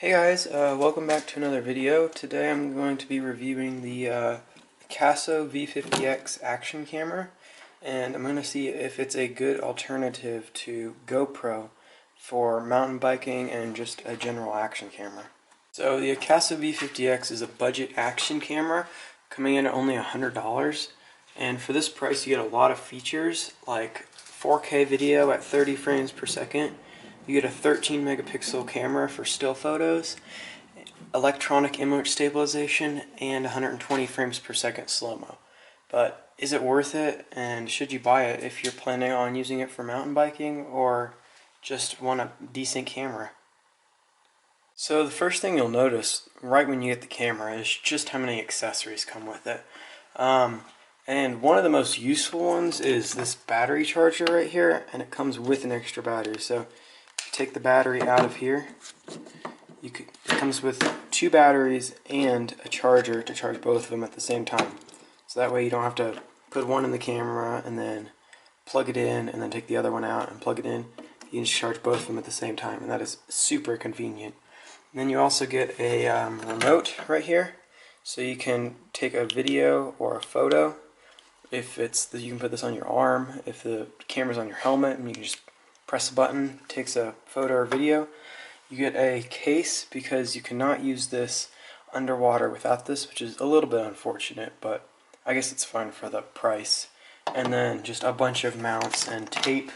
Hey guys, welcome back to another video. Today I'm going to be reviewing the Casso V50X action camera, and I'm going to see if it's a good alternative to GoPro for mountain biking and just a general action camera. So the Casso V50X is a budget action camera coming in at only $100, and for this price you get a lot of features like 4K video at 30 frames per second. You get a 13 megapixel camera for still photos, electronic image stabilization, and 120 frames per second slow-mo. But is it worth it, and should you buy it if you're planning on using it for mountain biking or just want a decent camera? So the first thing you'll notice right when you get the camera is just how many accessories come with it. And one of the most useful ones is this battery charger right here, and it comes with an extra battery. So take the battery out of here. It comes with 2 batteries and a charger to charge both of them at the same time. So that way you don't have to put one in the camera and then plug it in and then take the other one out and plug it in. You can just charge both of them at the same time, and that is super convenient. And then you also get a remote right here, so you can take a video or a photo. If it's you can put this on your arm. If the camera's on your helmet, and you can just press a button, takes a photo or video. You get a case because you cannot use this underwater without this, which is a little bit unfortunate, but I guess it's fine for the price. And then just a bunch of mounts and tape,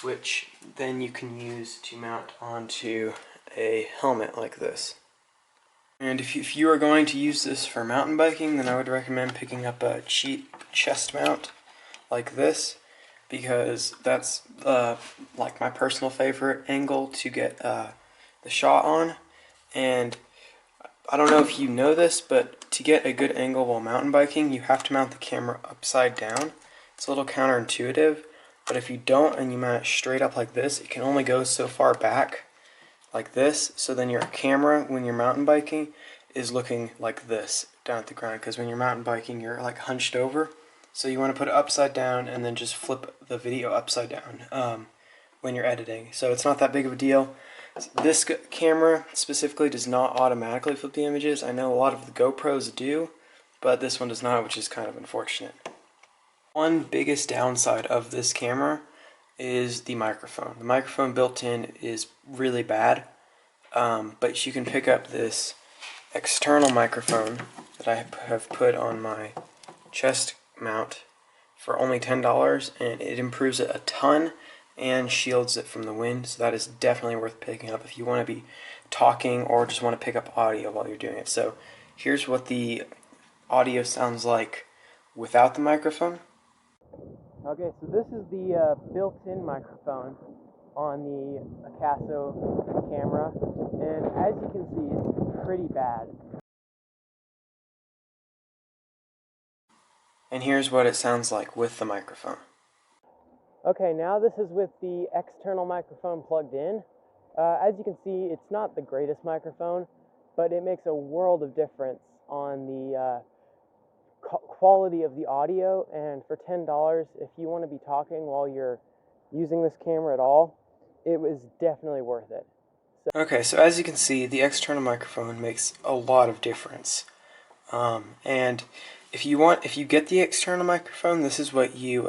which then you can use to mount onto a helmet like this. And if you are going to use this for mountain biking, then I would recommend picking up a cheap chest mount like this, because that's like my personal favorite angle to get the shot on. And I don't know if you know this, but to get a good angle while mountain biking, you have to mount the camera upside down. It's a little counterintuitive, but if you don't and you mount it straight up like this, it can only go so far back like this. So then your camera, when you're mountain biking, is looking like this down at the ground, because when you're mountain biking you're like hunched over. So you want to put it upside down and then just flip the video upside down when you're editing. So it's not that big of a deal. This camera specifically does not automatically flip the images. I know a lot of the GoPros do, but this one does not, which is kind of unfortunate. One biggest downside of this camera is the microphone. The microphone built in is really bad, but you can pick up this external microphone that I have put on my chest mount for only $10, and it improves it a ton and shields it from the wind. So that is definitely worth picking up if you want to be talking or just want to pick up audio while you're doing it. So here's what the audio sounds like without the microphone. Okay, so this is the built-in microphone on the Casso camera, and as you can see, it's pretty bad. And here's what it sounds like with the microphone. Okay, now this is with the external microphone plugged in. As you can see, it's not the greatest microphone, but it makes a world of difference on the quality of the audio. And for $10, if you want to be talking while you're using this camera at all, it was definitely worth it. Okay, so as you can see, the external microphone makes a lot of difference. And if you get the external microphone, this is what you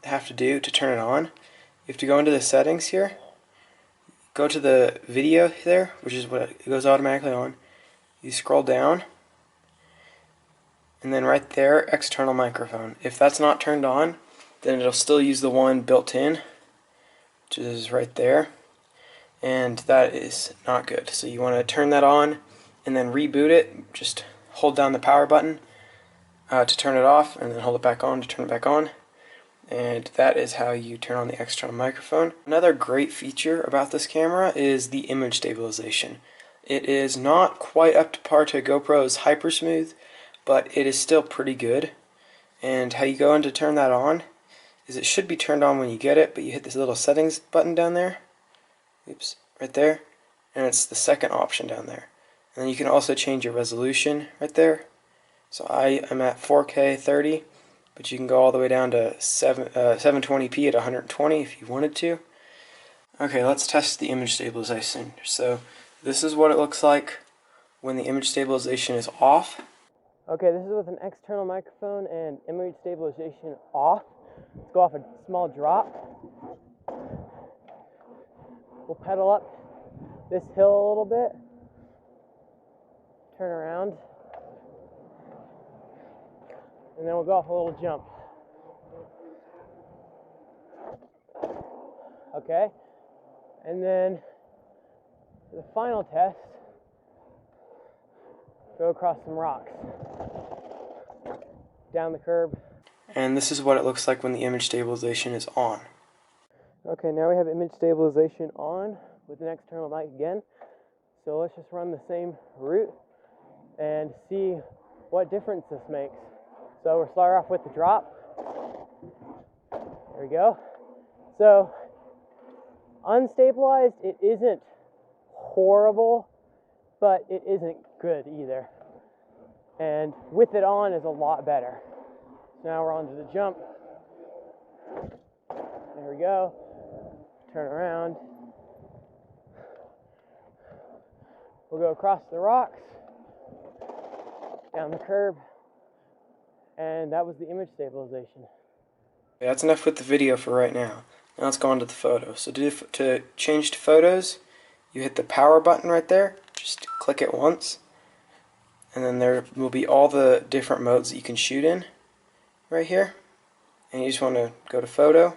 have to do to turn it on. You have to go into the settings here, go to the video there, which is what it goes automatically on. You scroll down, and then right there, external microphone. If that's not turned on, then it'll still use the one built in, which is right there, and that is not good. So you want to turn that on and then reboot it. Just hold down the power button to turn it off, and then hold it back on to turn it back on. And that is how you turn on the external microphone. Another great feature about this camera is the image stabilization. It is not quite up to par to GoPro's HyperSmooth, but it is still pretty good. And how you go in to turn that on is it should be turned on when you get it, but you hit this little settings button down there. Oops, right there. And it's the second option down there. And then you can also change your resolution right there. So I am at 4K 30, but you can go all the way down to 720p at 120 if you wanted to. Okay, let's test the image stabilization. So This is what it looks like when the image stabilization is off. Okay, this is with an external microphone and image stabilization off. Let's go off a small drop. We'll pedal up this hill a little bit. Turn around. And then we'll go off a little jump. Okay, and then for the final test, go across some rocks, down the curb. And this is what it looks like when the image stabilization is on. Okay, now we have image stabilization on with an external mic again. So let's just run the same route and see what difference this makes. So we'll start off with the drop. There we go. So unstabilized, it isn't horrible, but it isn't good either. And with it on is a lot better. So now we're on to the jump. There we go. Turn around. We'll go across the rocks, down the curb, and that was the image stabilization. Okay, that's enough with the video for right now. Now let's go on to the photos. So to change to photos, you hit the power button right there. Just click it once. And then there will be all the different modes that you can shoot in right here. And you just want to go to photo.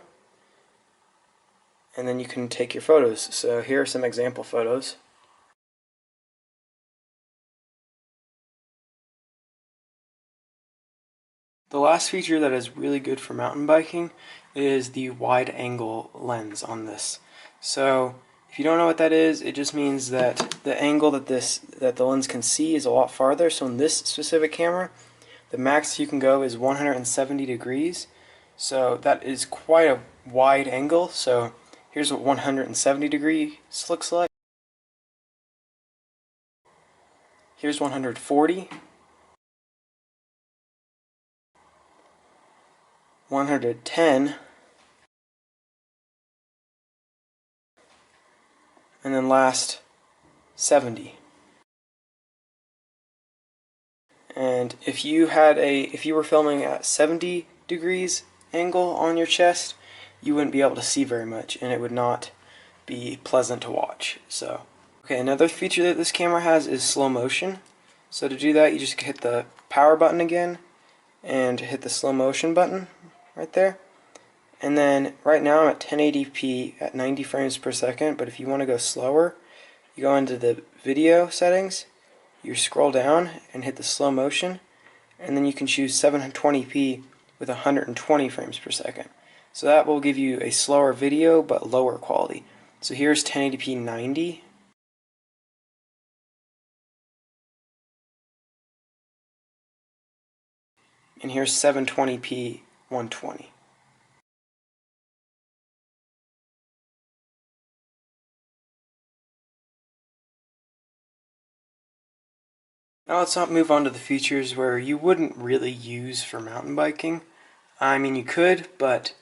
And then you can take your photos. So here are some example photos. The last feature that is really good for mountain biking is the wide angle lens on this. So if you don't know what that is, it just means that the angle that the lens can see is a lot farther. So in this specific camera, the max you can go is 170 degrees. So that is quite a wide angle. So here's what 170 degrees looks like. Here's 140. 110, and then last 70. And if you were filming at 70 degrees angle on your chest, you wouldn't be able to see very much, and it would not be pleasant to watch. So, okay, another feature that this camera has is slow motion. So to do that, you just hit the power button again, and hit the slow motion button right there. And then right now I'm at 1080p at 90 frames per second, but if you want to go slower, you go into the video settings, you scroll down and hit the slow motion, and then you can choose 720p with 120 frames per second. So that will give you a slower video but lower quality. So here's 1080p 90. And here's 720p 120. Now let's not move on to the features where you wouldn't really use for mountain biking. I mean, you could, but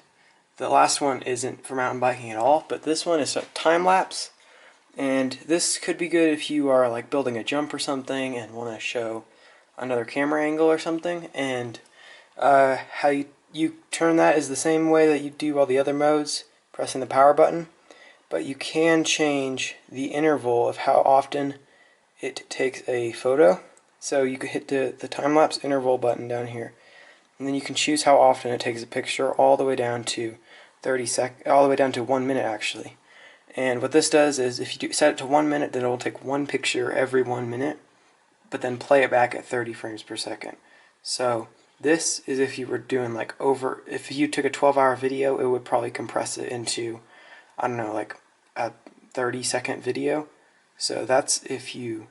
the last one isn't for mountain biking at all. But this one is a time lapse, and this could be good if you are like building a jump or something and want to show another camera angle or something. And how you turn that is the same way that you do all the other modes, pressing the power button, but you can change the interval of how often it takes a photo. So you could hit the time-lapse interval button down here, and then you can choose how often it takes a picture, all the way down to 1 minute actually. And what this does is, if you set it to 1 minute, then it will take one picture every 1 minute, but then play it back at 30 frames per second. So this is if you were doing if you took a 12-hour video, it would probably compress it into, I don't know, like a 30-second video. So that's if you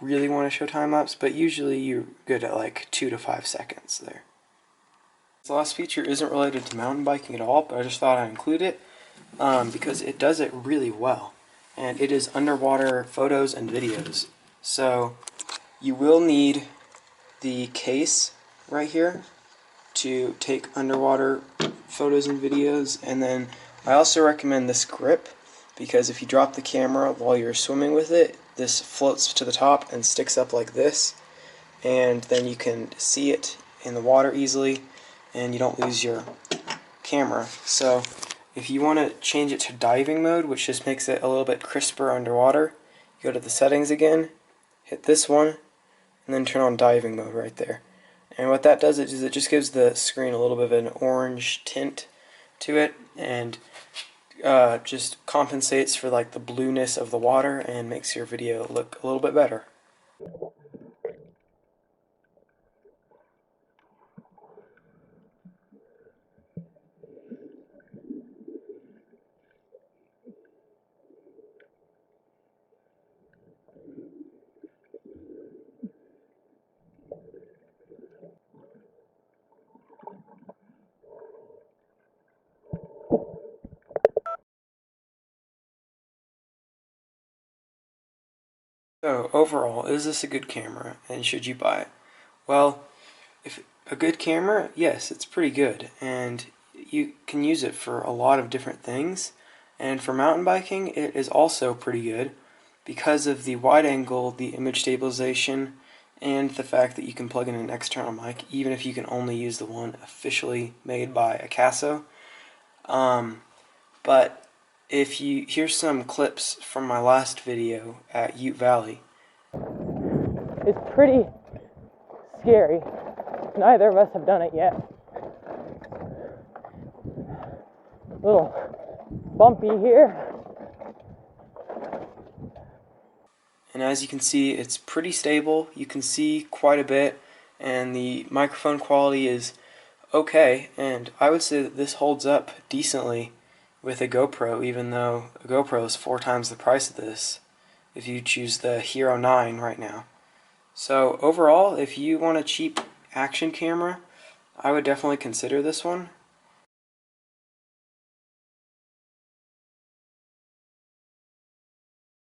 really want to show time lapse, but usually you're good at like 2 to 5 seconds there. The last feature isn't related to mountain biking at all, but I just thought I'd include it because it does it really well, and it is underwater photos and videos. So you will need the case right here to take underwater photos and videos, and then I also recommend this grip because if you drop the camera while you're swimming with it, this floats to the top and sticks up like this, and then you can see it in the water easily and you don't lose your camera. So if you want to change it to diving mode, which just makes it a little bit crisper underwater, you go to the settings again, hit this one, and then turn on diving mode right there. And what that does is it just gives the screen a little bit of an orange tint to it, and just compensates for like the blueness of the water and makes your video look a little bit better. So overall, is this a good camera and should you buy it? Well, if a good camera, yes, it's pretty good, and you can use it for a lot of different things. And for mountain biking, it is also pretty good because of the wide angle, the image stabilization, and the fact that you can plug in an external mic, even if you can only use the one officially made by Akaso. But if you here's some clips from my last video at Ute Valley. It's pretty scary. Neither of us have done it yet. A little bumpy here. And as you can see, it's pretty stable. You can see quite a bit, and the microphone quality is okay, and I would say that this holds up decently with a GoPro, even though a GoPro is 4 times the price of this if you choose the Hero 9 right now. So overall, if you want a cheap action camera, I would definitely consider this one.